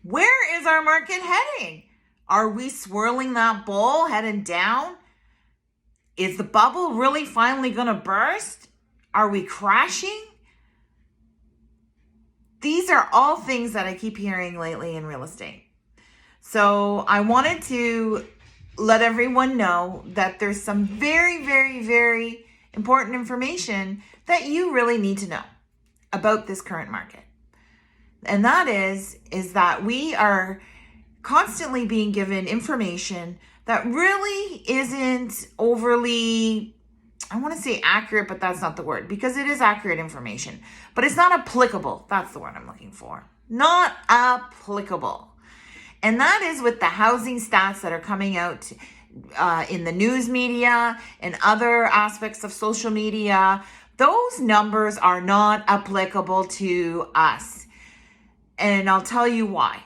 Where is our market heading? Are we swirling that ball heading down? Is the bubble really finally going to burst? Are we crashing? These are all things that I keep hearing lately in real estate. So I wanted to let everyone know that there's some very, very, very important information that you really need to know about this current market. And that is that we are constantly being given information that really isn't overly, I want to say accurate, but that's not the word, because it is accurate information, but it's not applicable. That's the word I'm looking for. Not applicable. And that is with the housing stats that are coming out in the news media and other aspects of social media. Those numbers are not applicable to us. And I'll tell you why.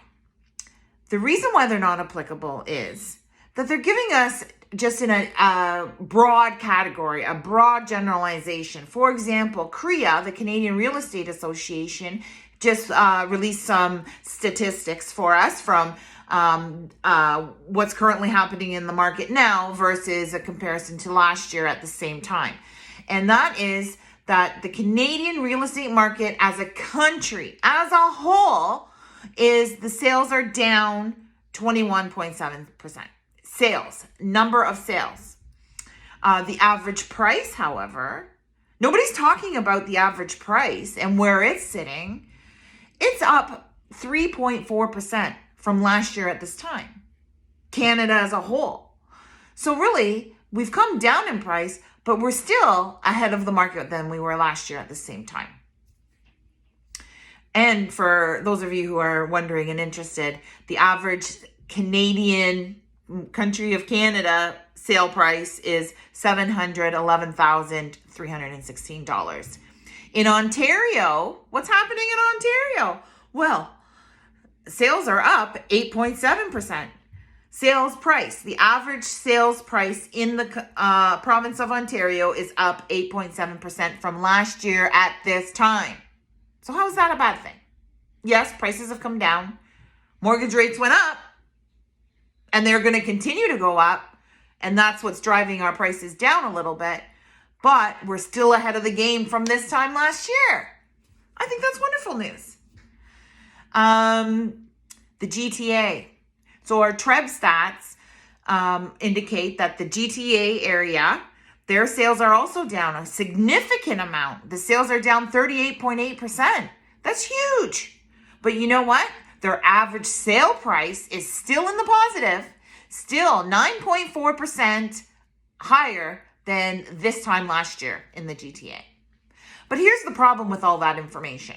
The reason why they're not applicable is that they're giving us just in a broad category, a broad generalization. For example, CREA, the Canadian Real Estate Association, just released some statistics for us from what's currently happening in the market now versus a comparison to last year at the same time. And that is that the Canadian real estate market as a country, as a whole, the sales are down 21.7%. Sales, number of sales. The average price, however, nobody's talking about the average price and where it's sitting. It's up 3.4% from last year at this time. Canada as a whole. So really, we've come down in price, but we're still ahead of the market than we were last year at the same time. And for those of you who are wondering and interested, the average Canadian country of Canada sale price is $711,316. In Ontario, what's happening in Ontario? Well, sales are up 8.7%. Sales price, the average sales price in the province of Ontario is up 8.7% from last year at this time. So how is that a bad thing? Yes, prices have come down. Mortgage rates went up. And they're going to continue to go up. And that's what's driving our prices down a little bit. But we're still ahead of the game from this time last year. I think that's wonderful news. The GTA. So our TREB stats indicate that the GTA area, their sales are also down a significant amount. The sales are down 38.8%. That's huge. But you know what? Their average sale price is still in the positive, still 9.4% higher than this time last year in the GTA. But here's the problem with all that information.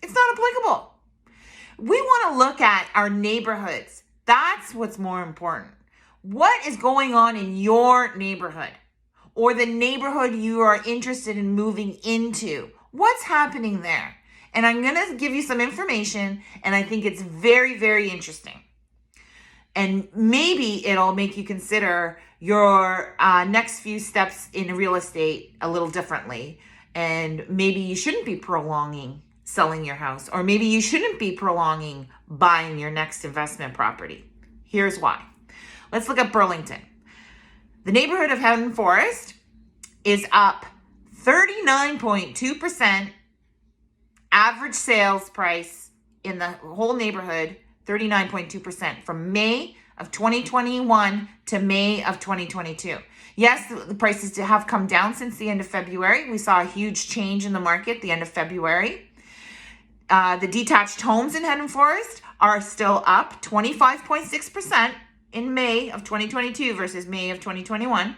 It's not applicable. We want to look at our neighborhoods. That's what's more important. What is going on in your neighborhood or the neighborhood you are interested in moving into? What's happening there? And I'm going to give you some information, and I think it's very, very interesting. And maybe it'll make you consider your next few steps in real estate a little differently. And maybe you shouldn't be prolonging selling your house, or maybe you shouldn't be prolonging buying your next investment property. Here's why. Let's look at Burlington. The neighborhood of Haddon Forest is up 39.2%. Average sales price in the whole neighborhood, 39.2% from May of 2021 to May of 2022. Yes, the prices have come down since the end of February. We saw a huge change in the market at the end of February. The detached homes in Haddon Forest are still up 25.6% in May of 2022 versus May of 2021.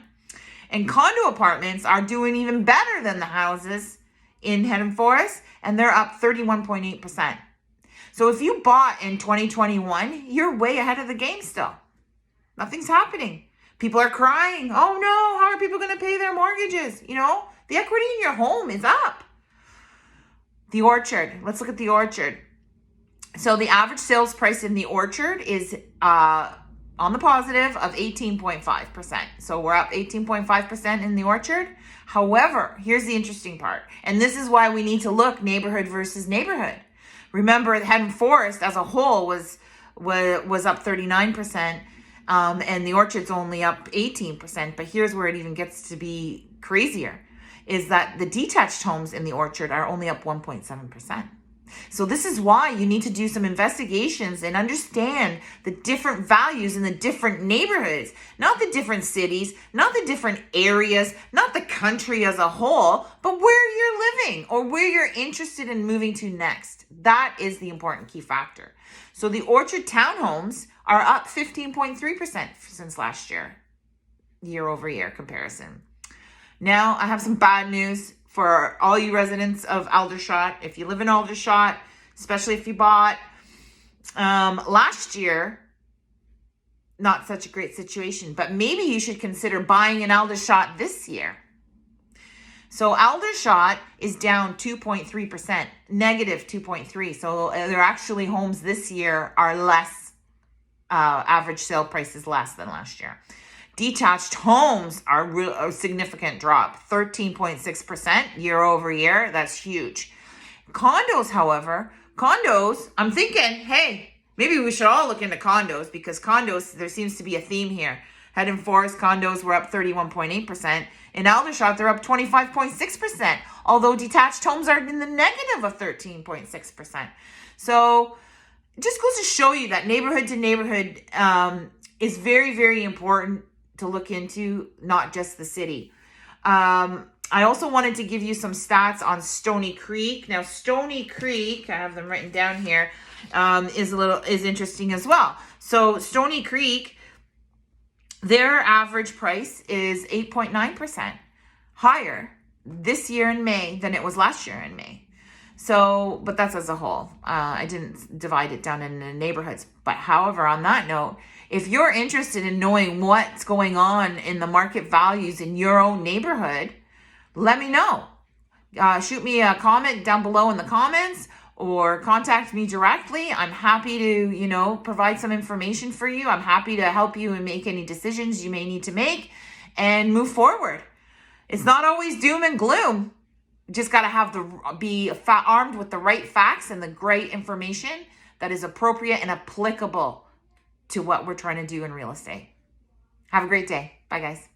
And condo apartments are doing even better than the houses in Haddon Forest, and they're up 31.8%. So if you bought in 2021, you're way ahead of the game still. Nothing's happening. People are crying. Oh no, how are people going to pay their mortgages? You know, the equity in your home is up. The Orchard. Let's look at the Orchard. So the average sales price in the Orchard is on the positive of 18.5%. So we're up 18.5% in the Orchard. However, here's the interesting part. And this is why we need to look neighborhood versus neighborhood. Remember, Haddon Forest as a whole was up 39%, and the Orchard's only up 18%. But here's where it even gets to be crazier, is that the detached homes in the Orchard are only up 1.7%. So this is why you need to do some investigations and understand the different values in the different neighborhoods, not the different cities, not the different areas, not the country as a whole, but where you're living or where you're interested in moving to next. That is the important key factor. So the Orchard townhomes are up 15.3% since last year, year over year comparison. Now I have some bad news for all you residents of Aldershot. If you live in Aldershot, especially if you bought last year, not such a great situation, but maybe you should consider buying in Aldershot this year. So Aldershot is down 2.3%, negative 2.3. So their actually homes this year are less, average sale price is less than last year. Detached homes are a significant drop, 13.6% year over year. That's huge. Condos, however, I'm thinking, hey, maybe we should all look into condos, because condos, there seems to be a theme here. Haddon Forest condos were up 31.8%. In Aldershot, they're up 25.6%, although detached homes are in the negative of 13.6%. So it just goes to show you that neighborhood to neighborhood is very, very important to look into, not just the city. I also wanted to give you some stats on Stony Creek. Now, Stony Creek, I have them written down here, is interesting as well. So Stony Creek, their average price is 8.9% higher this year in May than it was last year in May. So, but that's as a whole. I didn't divide it down into neighborhoods. But however, on that note, if you're interested in knowing what's going on in the market values in your own neighborhood, let me know. Shoot me a comment down below in the comments, or contact me directly. I'm happy to, provide some information for you. I'm happy to help you and make any decisions you may need to make and move forward. It's not always doom and gloom. You just got to be armed with the right facts and the great information that is appropriate and applicable to what we're trying to do in real estate. Have a great day. Bye, guys.